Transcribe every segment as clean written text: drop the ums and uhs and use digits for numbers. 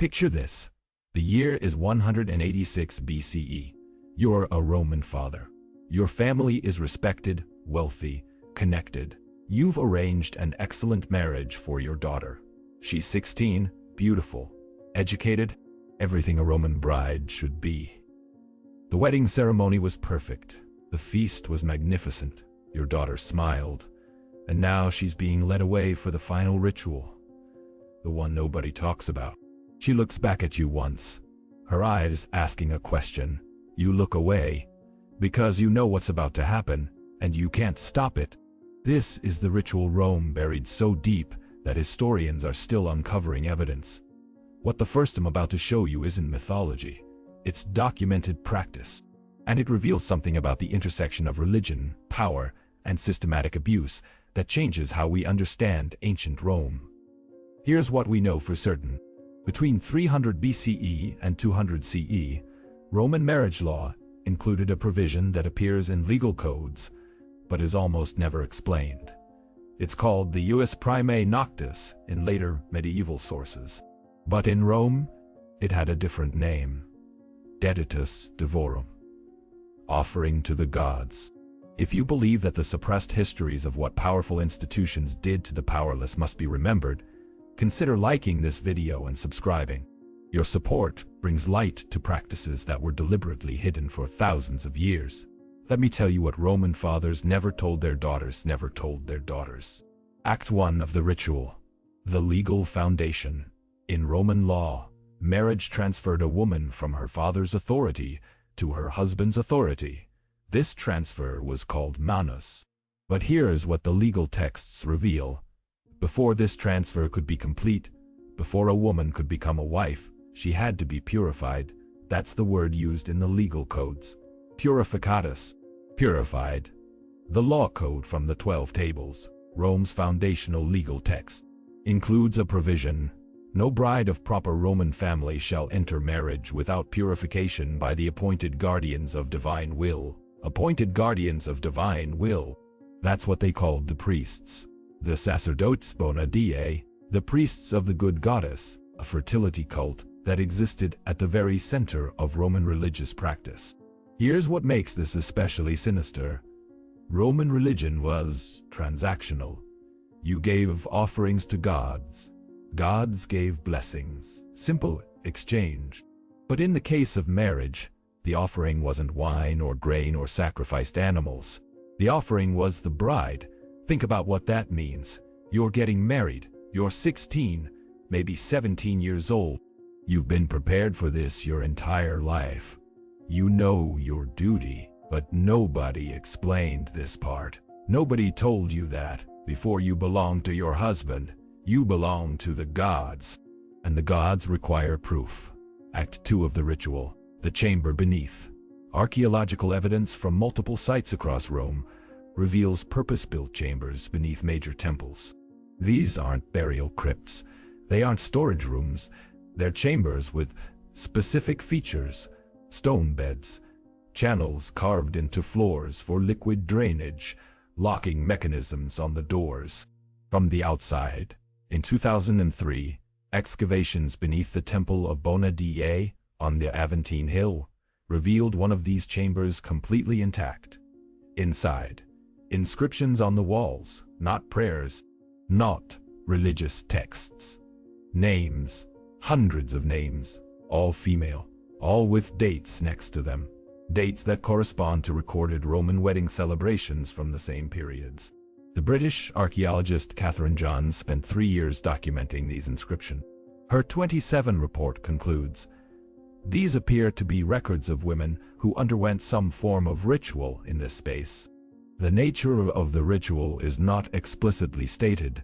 Picture this. The year is 186 BCE. You're a Roman father. Your family is respected, wealthy, connected. You've arranged an excellent marriage for your daughter. She's 16, beautiful, educated, everything a Roman bride should be. The wedding ceremony was perfect. The feast was magnificent. Your daughter smiled. And now she's being led away for the final ritual. The one nobody talks about. She looks back at you once, her eyes asking a question. You look away, because you know what's about to happen, and you can't stop it. This is the ritual Rome buried so deep that historians are still uncovering evidence. What the first I'm about to show you isn't mythology, it's documented practice. And it reveals something about the intersection of religion, power, and systematic abuse that changes how we understand ancient Rome. Here's what we know for certain. Between 300 BCE and 200 CE, Roman marriage law included a provision that appears in legal codes, but is almost never explained. It's called the Ius Primae Noctis in later medieval sources. But in Rome, it had a different name. Deditus Divorum. Offering to the gods. If you believe that the suppressed histories of what powerful institutions did to the powerless must be remembered, consider liking this video and subscribing. Your support brings light to practices that were deliberately hidden for thousands of years. Let me tell you what Roman fathers never told their daughters. Act 1 of the ritual. The legal foundation. In Roman law, marriage transferred a woman from her father's authority to her husband's authority. This transfer was called manus. But here's what the legal texts reveal. Before this transfer could be complete, before a woman could become a wife, she had to be purified. That's the word used in the legal codes. Purificatus. Purified. The law code from the 12 tables, Rome's foundational legal text, includes a provision. No bride of proper Roman family shall enter marriage without purification by the appointed guardians of divine will. Appointed guardians of divine will. That's what they called the priests. The sacerdotes bona die, the priests of the good goddess, a fertility cult that existed at the very center of Roman religious practice. Here's what makes this especially sinister. Roman religion was transactional. You gave offerings to gods. Gods gave blessings. Simple exchange. But in the case of marriage, the offering wasn't wine or grain or sacrificed animals. The offering was the bride. Think about what that means. You're getting married. You're 16, maybe 17 years old. You've been prepared for this your entire life. You know your duty, but nobody explained this part. Nobody told you that before you belong to your husband, you belong to the gods. And the gods require proof. Act 2 of the ritual. The chamber beneath. Archaeological evidence from multiple sites across Rome reveals purpose-built chambers beneath major temples. These aren't burial crypts. They aren't storage rooms. They're chambers with specific features, stone beds, channels carved into floors for liquid drainage, locking mechanisms on the doors. From the outside, in 2003, excavations beneath the Temple of Bona Dea on the Aventine Hill revealed one of these chambers completely intact. Inside, inscriptions on the walls, not prayers, not religious texts. Names, hundreds of names, all female, all with dates next to them. Dates that correspond to recorded Roman wedding celebrations from the same periods. The British archaeologist Catherine Johns spent 3 years documenting these inscriptions. Her 27 report concludes, these appear to be records of women who underwent some form of ritual in this space. The nature of the ritual is not explicitly stated,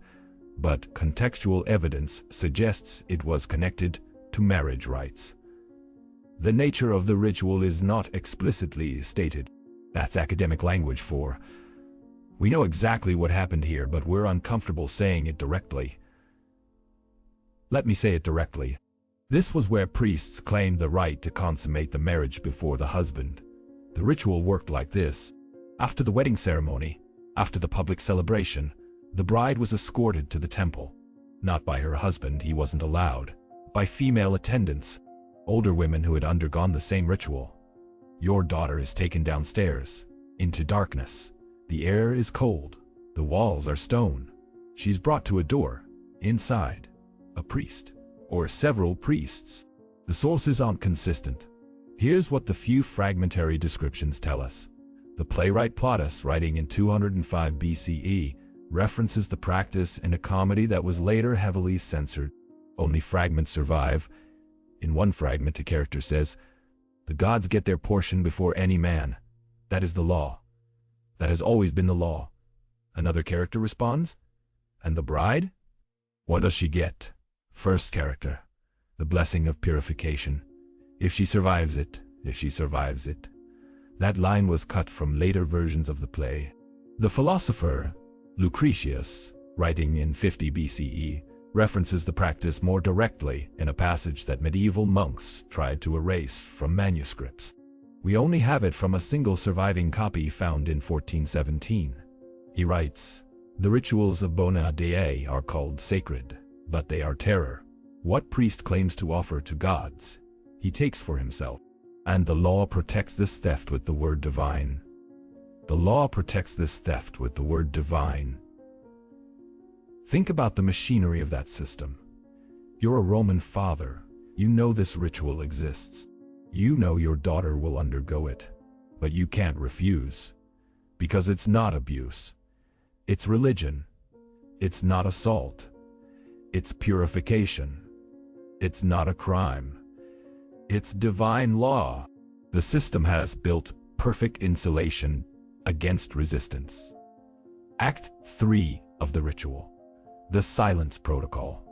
but contextual evidence suggests it was connected to marriage rites. The nature of the ritual is not explicitly stated. That's academic language for, we know exactly what happened here, but we're uncomfortable saying it directly. Let me say it directly. This was where priests claimed the right to consummate the marriage before the husband. The ritual worked like this. After the wedding ceremony, after the public celebration, the bride was escorted to the temple. Not by her husband, he wasn't allowed, by female attendants, older women who had undergone the same ritual. Your daughter is taken downstairs, into darkness. The air is cold. The walls are stone. She's brought to a door. Inside, a priest, or several priests. The sources aren't consistent. Here's what the few fragmentary descriptions tell us. The playwright Plautus, writing in 205 BCE, references the practice in a comedy that was later heavily censored. Only fragments survive. In one fragment, a character says, "The gods get their portion before any man. That is the law. That has always been the law." Another character responds, "And the bride? What does she get?" First character, "The blessing of purification. If she survives it, if she survives it." That line was cut from later versions of the play. The philosopher Lucretius, writing in 50 BCE, references the practice more directly in a passage that medieval monks tried to erase from manuscripts. We only have it from a single surviving copy found in 1417. He writes, "The rituals of Bona Dea are called sacred, but they are terror. What priest claims to offer to gods, he takes for himself. And the law protects this theft with the word divine." The law protects this theft with the word divine. Think about the machinery of that system. You're a Roman father. You know this ritual exists. You know your daughter will undergo it. But you can't refuse. Because it's not abuse. It's religion. It's not assault. It's purification. It's not a crime. It's divine law. The system has built perfect insulation against resistance. Act 3 of the ritual. The silence protocol.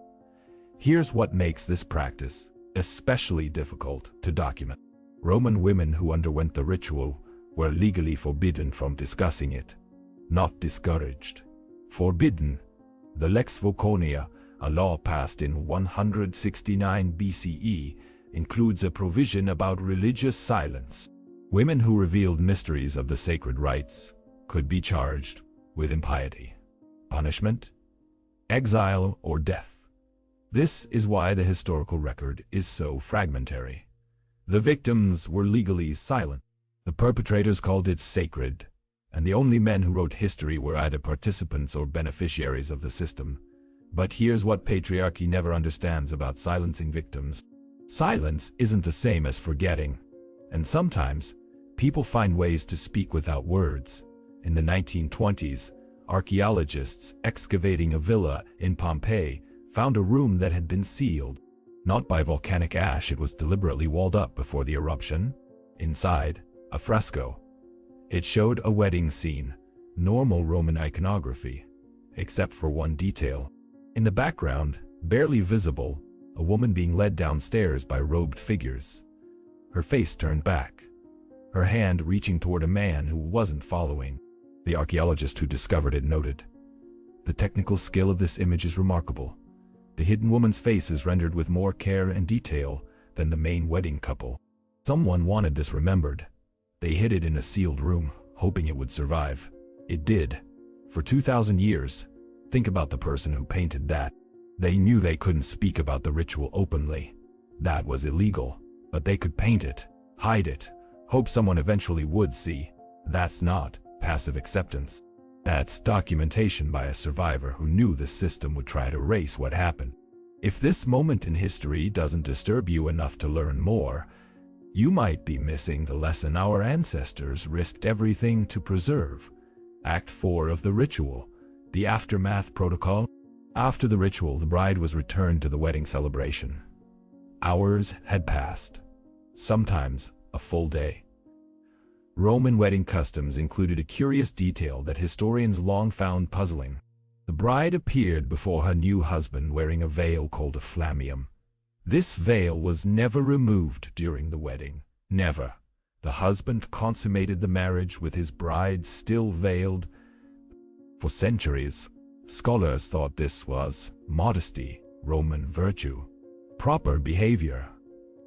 Here's what makes this practice especially difficult to document. Roman women who underwent the ritual were legally forbidden from discussing it, not discouraged. Forbidden. The Lex Voconia, a law passed in 169 BCE, includes a provision about religious silence. Women who revealed mysteries of the sacred rites could be charged with impiety, punishment, exile, or death. This is why the historical record is so fragmentary. The victims were legally silent. The perpetrators called it sacred, and the only men who wrote history were either participants or beneficiaries of the system. But here's what patriarchy never understands about silencing victims. Silence isn't the same as forgetting, and sometimes people find ways to speak without words. In the 1920s, archaeologists excavating a villa in Pompeii found a room that had been sealed. Not by volcanic ash, it was deliberately walled up before the eruption. Inside, a fresco. It showed a wedding scene, normal Roman iconography, except for one detail. In the background, barely visible, a woman being led downstairs by robed figures. Her face turned back, her hand reaching toward a man who wasn't following. The archaeologist who discovered it noted, "The technical skill of this image is remarkable. The hidden woman's face is rendered with more care and detail than the main wedding couple. Someone wanted this remembered. They hid it in a sealed room, hoping it would survive. It did. For 2,000 years. Think about the person who painted that. They knew they couldn't speak about the ritual openly. That was illegal. But they could paint it, hide it, hope someone eventually would see. That's not passive acceptance. That's documentation by a survivor who knew the system would try to erase what happened. If this moment in history doesn't disturb you enough to learn more, you might be missing the lesson our ancestors risked everything to preserve. Act 4 of the ritual, the aftermath protocol. After the ritual, the bride was returned to the wedding celebration. Hours had passed, sometimes a full day. Roman wedding customs included a curious detail that historians long found puzzling. The bride appeared before her new husband wearing a veil called a flammeum. This veil was never removed during the wedding. Never. The husband consummated the marriage with his bride still veiled. For centuries, scholars thought this was modesty, Roman virtue, proper behavior.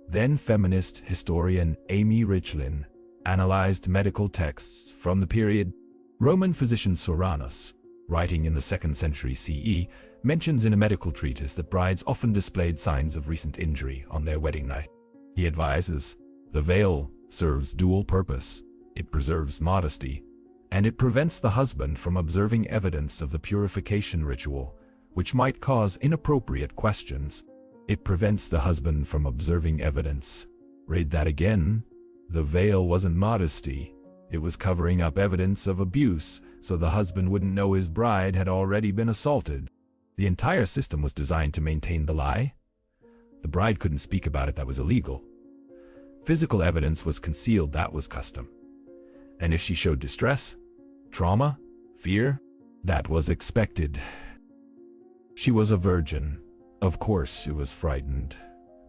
Then feminist historian Amy Richlin analyzed medical texts from the period. Roman physician Soranus, writing in the 2nd century CE, mentions in a medical treatise that brides often displayed signs of recent injury on their wedding night. He advises, the veil serves dual purpose. It preserves modesty, and it prevents the husband from observing evidence of the purification ritual, which might cause inappropriate questions. It prevents the husband from observing evidence. Read that again. The veil wasn't modesty. It was covering up evidence of abuse, so the husband wouldn't know his bride had already been assaulted. The entire system was designed to maintain the lie. The bride couldn't speak about it, that was illegal. Physical evidence was concealed, that was custom. And if she showed distress, trauma, fear, that was expected. She was a virgin. Of course she was frightened.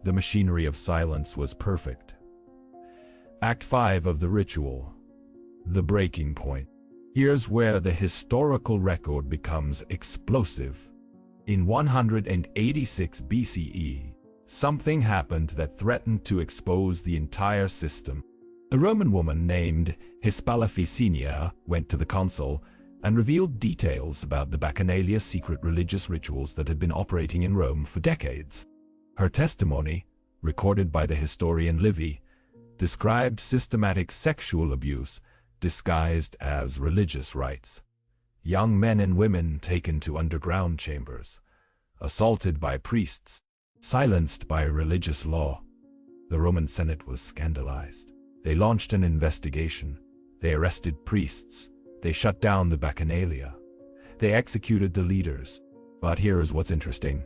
The machinery of silence was perfect. Act 5 of the ritual. The breaking point. Here's where the historical record becomes explosive. In 186 BCE, something happened that threatened to expose the entire system. A Roman woman named Hispalaphicinia went to the consul and revealed details about the Bacchanalia's secret religious rituals that had been operating in Rome for decades. Her testimony, recorded by the historian Livy, described systematic sexual abuse disguised as religious rites. Young men and women taken to underground chambers, assaulted by priests, silenced by religious law. The Roman Senate was scandalized. They launched an investigation. They arrested priests. They shut down the Bacchanalia. They executed the leaders. But here is what's interesting.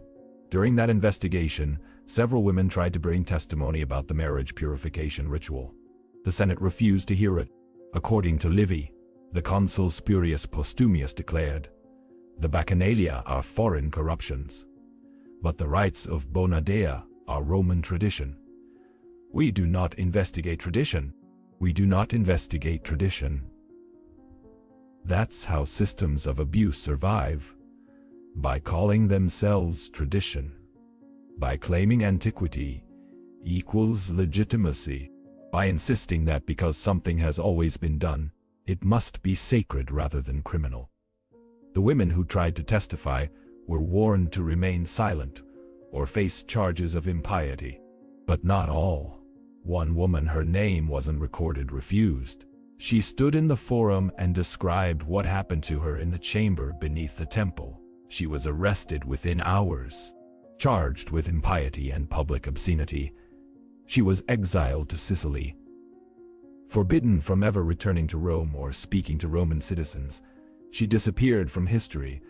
During that investigation, several women tried to bring testimony about the marriage purification ritual. The Senate refused to hear it. According to Livy, the consul Spurius Postumius declared, "The Bacchanalia are foreign corruptions, but the rites of Bona Dea are Roman tradition. We do not investigate tradition. We do not investigate tradition." That's how systems of abuse survive. By calling themselves tradition. By claiming antiquity equals legitimacy. By insisting that because something has always been done, it must be sacred rather than criminal. The women who tried to testify were warned to remain silent or face charges of impiety. But not all. One woman, her name wasn't recorded, refused. She stood in the forum and described what happened to her in the chamber beneath the temple. She was arrested within hours, charged with impiety and public obscenity. She was exiled to Sicily, forbidden from ever returning to Rome or speaking to Roman citizens. She disappeared from history.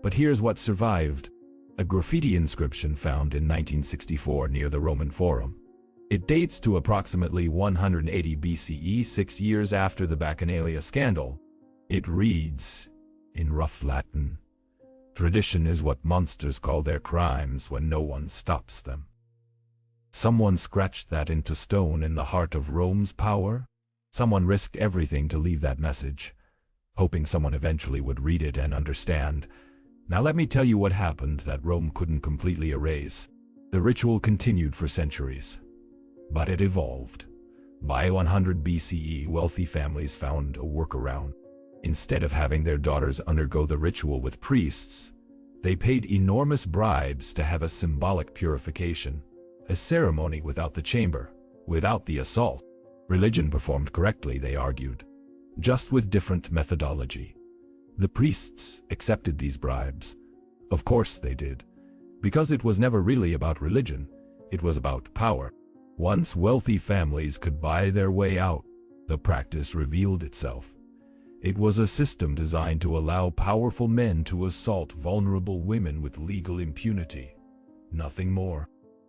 But here's what survived: a graffiti inscription found in 1964 near the Roman Forum. It dates to approximately 180 BCE, 6 years after the Bacchanalia scandal. It reads, in rough Latin, "Tradition is what monsters call their crimes when no one stops them." Someone scratched that into stone in the heart of Rome's power. Someone risked everything to leave that message, hoping someone eventually would read it and understand. Now let me tell you what happened that Rome couldn't completely erase. The ritual continued for centuries, but it evolved. By 100 BCE, wealthy families found a workaround. Instead of having their daughters undergo the ritual with priests, they paid enormous bribes to have a symbolic purification. A ceremony without the chamber, without the assault. Religion performed correctly, they argued, just with different methodology. The priests accepted these bribes. Of course they did, because it was never really about religion, it was about power. Once wealthy families could buy their way out, the practice revealed itself. It was a system designed to allow powerful men to assault vulnerable women with legal impunity. Nothing more.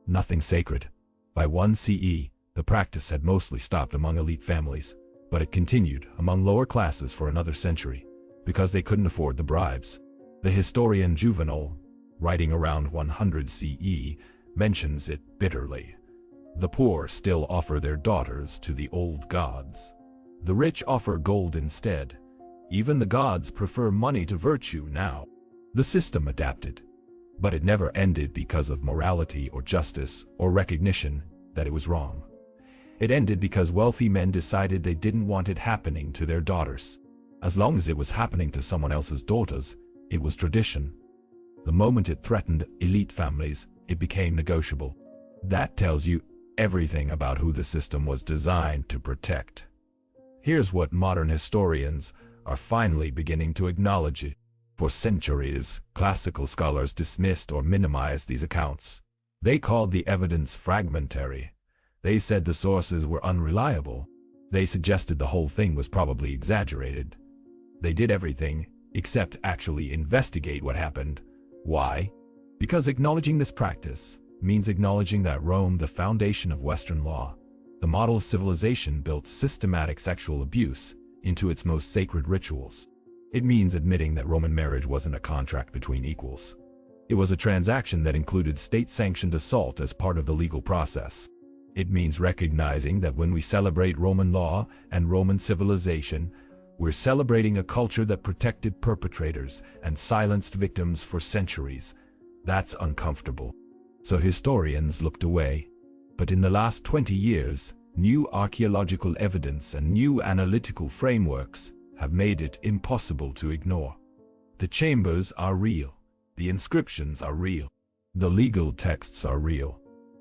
Nothing sacred. By 1 CE, the practice had mostly stopped among elite families, but it continued among lower classes for another century, because they couldn't afford the bribes. The historian Juvenal, writing around 100 CE, mentions it bitterly. The poor still offer their daughters to the old gods. The rich offer gold instead. Even the gods prefer money to virtue now. The system adapted. But it never ended because of morality or justice or recognition that it was wrong. It ended because wealthy men decided they didn't want it happening to their daughters. As long as it was happening to someone else's daughters, it was tradition. The moment it threatened elite families, it became negotiable. That tells you everything about who the system was designed to protect. Here's what modern historians are finally beginning to acknowledge it. For centuries, classical scholars dismissed or minimized these accounts. They called the evidence fragmentary. They said the sources were unreliable. They suggested the whole thing was probably exaggerated. They did everything except actually investigate what happened. Why? Because acknowledging this practice means acknowledging that Rome, the foundation of Western law, the model of civilization, built systematic sexual abuse into its most sacred rituals. It means admitting that Roman marriage wasn't a contract between equals. It was a transaction that included state-sanctioned assault as part of the legal process. It means recognizing that when we celebrate Roman law and Roman civilization, we're celebrating a culture that protected perpetrators and silenced victims for centuries. That's uncomfortable. So historians looked away. But in the last 20 years, new archaeological evidence and new analytical frameworks have made it impossible to ignore. The chambers are real. The inscriptions are real. The legal texts are real.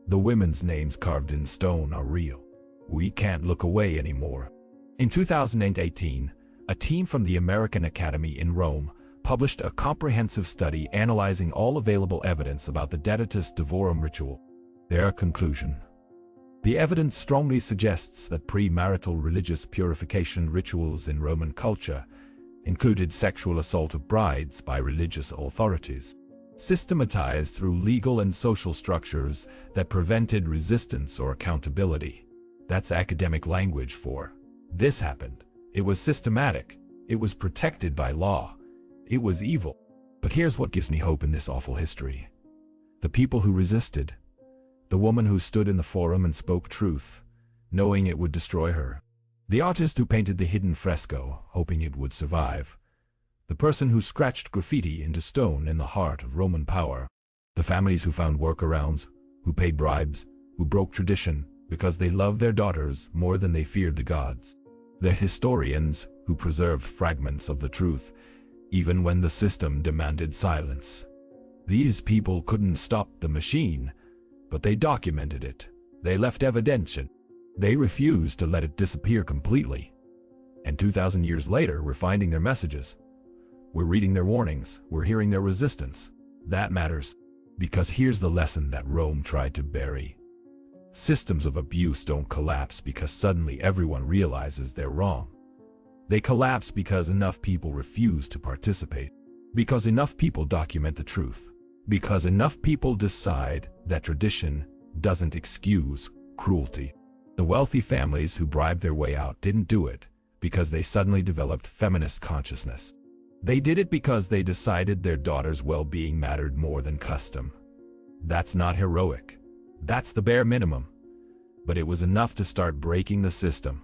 The women's names carved in stone are real. We can't look away anymore. In 2018, a team from the American Academy in Rome published a comprehensive study analyzing all available evidence about the Deditus Divorum ritual. Their conclusion: the evidence strongly suggests that premarital religious purification rituals in Roman culture included sexual assault of brides by religious authorities, systematized through legal and social structures that prevented resistance or accountability. That's academic language for this happened. It was systematic. It was protected by law. It was evil. But here's what gives me hope in this awful history. The people who resisted. The woman who stood in the forum and spoke truth, knowing it would destroy her. The artist who painted the hidden fresco, hoping it would survive. The person who scratched graffiti into stone in the heart of Roman power. The families who found workarounds, who paid bribes, who broke tradition because they loved their daughters more than they feared the gods. The historians who preserved fragments of the truth, even when the system demanded silence. These people couldn't stop the machine, but they documented it. They left evidence. They refused to let it disappear completely. And 2,000 years later, we're finding their messages. We're reading their warnings. We're hearing their resistance. That matters. Because here's the lesson that Rome tried to bury. Systems of abuse don't collapse because suddenly everyone realizes they're wrong. They collapse because enough people refuse to participate. Because enough people document the truth. Because enough people decide that tradition doesn't excuse cruelty. The wealthy families who bribed their way out didn't do it because they suddenly developed feminist consciousness. They did it because they decided their daughter's well-being mattered more than custom. That's not heroic. That's the bare minimum. But it was enough to start breaking the system.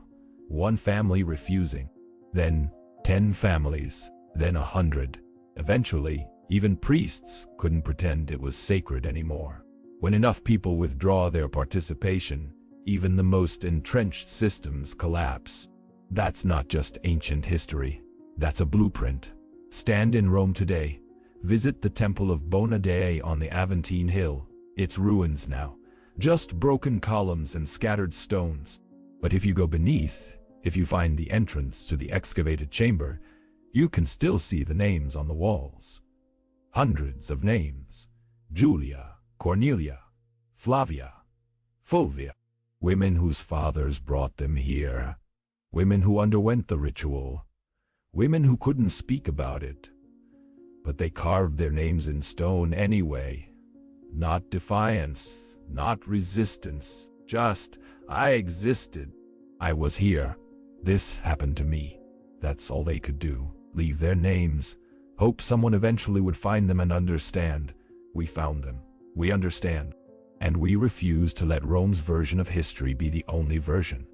One family refusing. Then 10 families. Then 100. Eventually, even priests couldn't pretend it was sacred anymore. When enough people withdraw their participation, even the most entrenched systems collapse. That's not just ancient history. That's a blueprint. Stand in Rome today. Visit the Temple of Bona Dea on the Aventine Hill. It's ruins now. Just broken columns and scattered stones. But if you go beneath, if you find the entrance to the excavated chamber, you can still see the names on the walls. Hundreds of names. Julia, Cornelia, Flavia, Fulvia. Women whose fathers brought them here. Women who underwent the ritual. Women who couldn't speak about it. But they carved their names in stone anyway. Not defiance, not resistance, just, I existed. I was here. This happened to me. That's all they could do. Leave their names. Hope someone eventually would find them and understand. We found them. We understand. And we refuse to let Rome's version of history be the only version.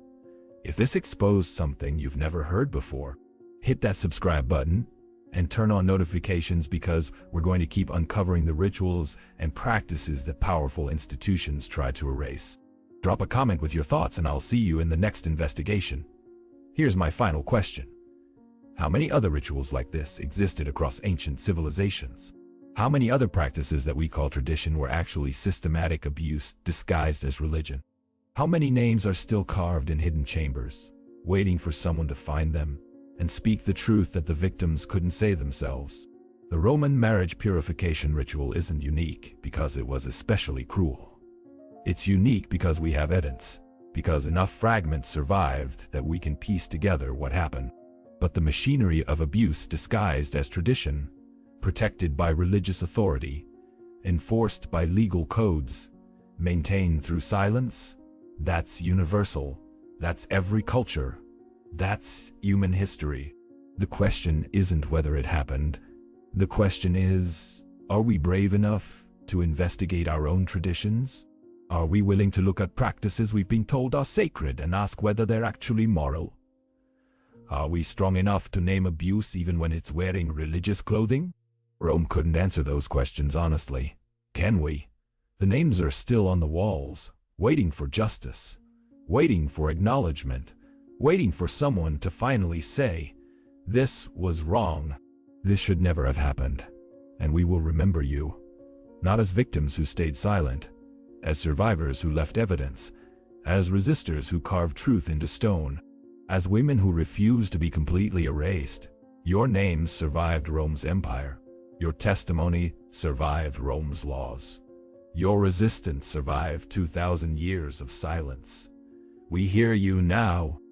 If this exposed something you've never heard before, hit that subscribe button and turn on notifications because we're going to keep uncovering the rituals and practices that powerful institutions try to erase. Drop a comment with your thoughts and I'll see you in the next investigation. Here's my final question. How many other rituals like this existed across ancient civilizations? How many other practices that we call tradition were actually systematic abuse disguised as religion? How many names are still carved in hidden chambers, waiting for someone to find them and speak the truth that the victims couldn't say themselves? The Roman marriage purification ritual isn't unique because it was especially cruel. It's unique because we have evidence, because enough fragments survived that we can piece together what happened. But the machinery of abuse disguised as tradition, protected by religious authority, enforced by legal codes, maintained through silence, that's universal, that's every culture, that's human history. The question isn't whether it happened. The question is, are we brave enough to investigate our own traditions? Are we willing to look at practices we've been told are sacred and ask whether they're actually moral? Are we strong enough to name abuse even when it's wearing religious clothing? Rome couldn't answer those questions honestly. Can we? The names are still on the walls, waiting for justice, waiting for acknowledgement, waiting for someone to finally say, "This was wrong. This should never have happened." And we will remember you, not as victims who stayed silent, as survivors who left evidence, as resistors who carved truth into stone, as women who refused to be completely erased. Your names survived Rome's empire. Your testimony survived Rome's laws. Your resistance survived 2,000 years of silence. We hear you now.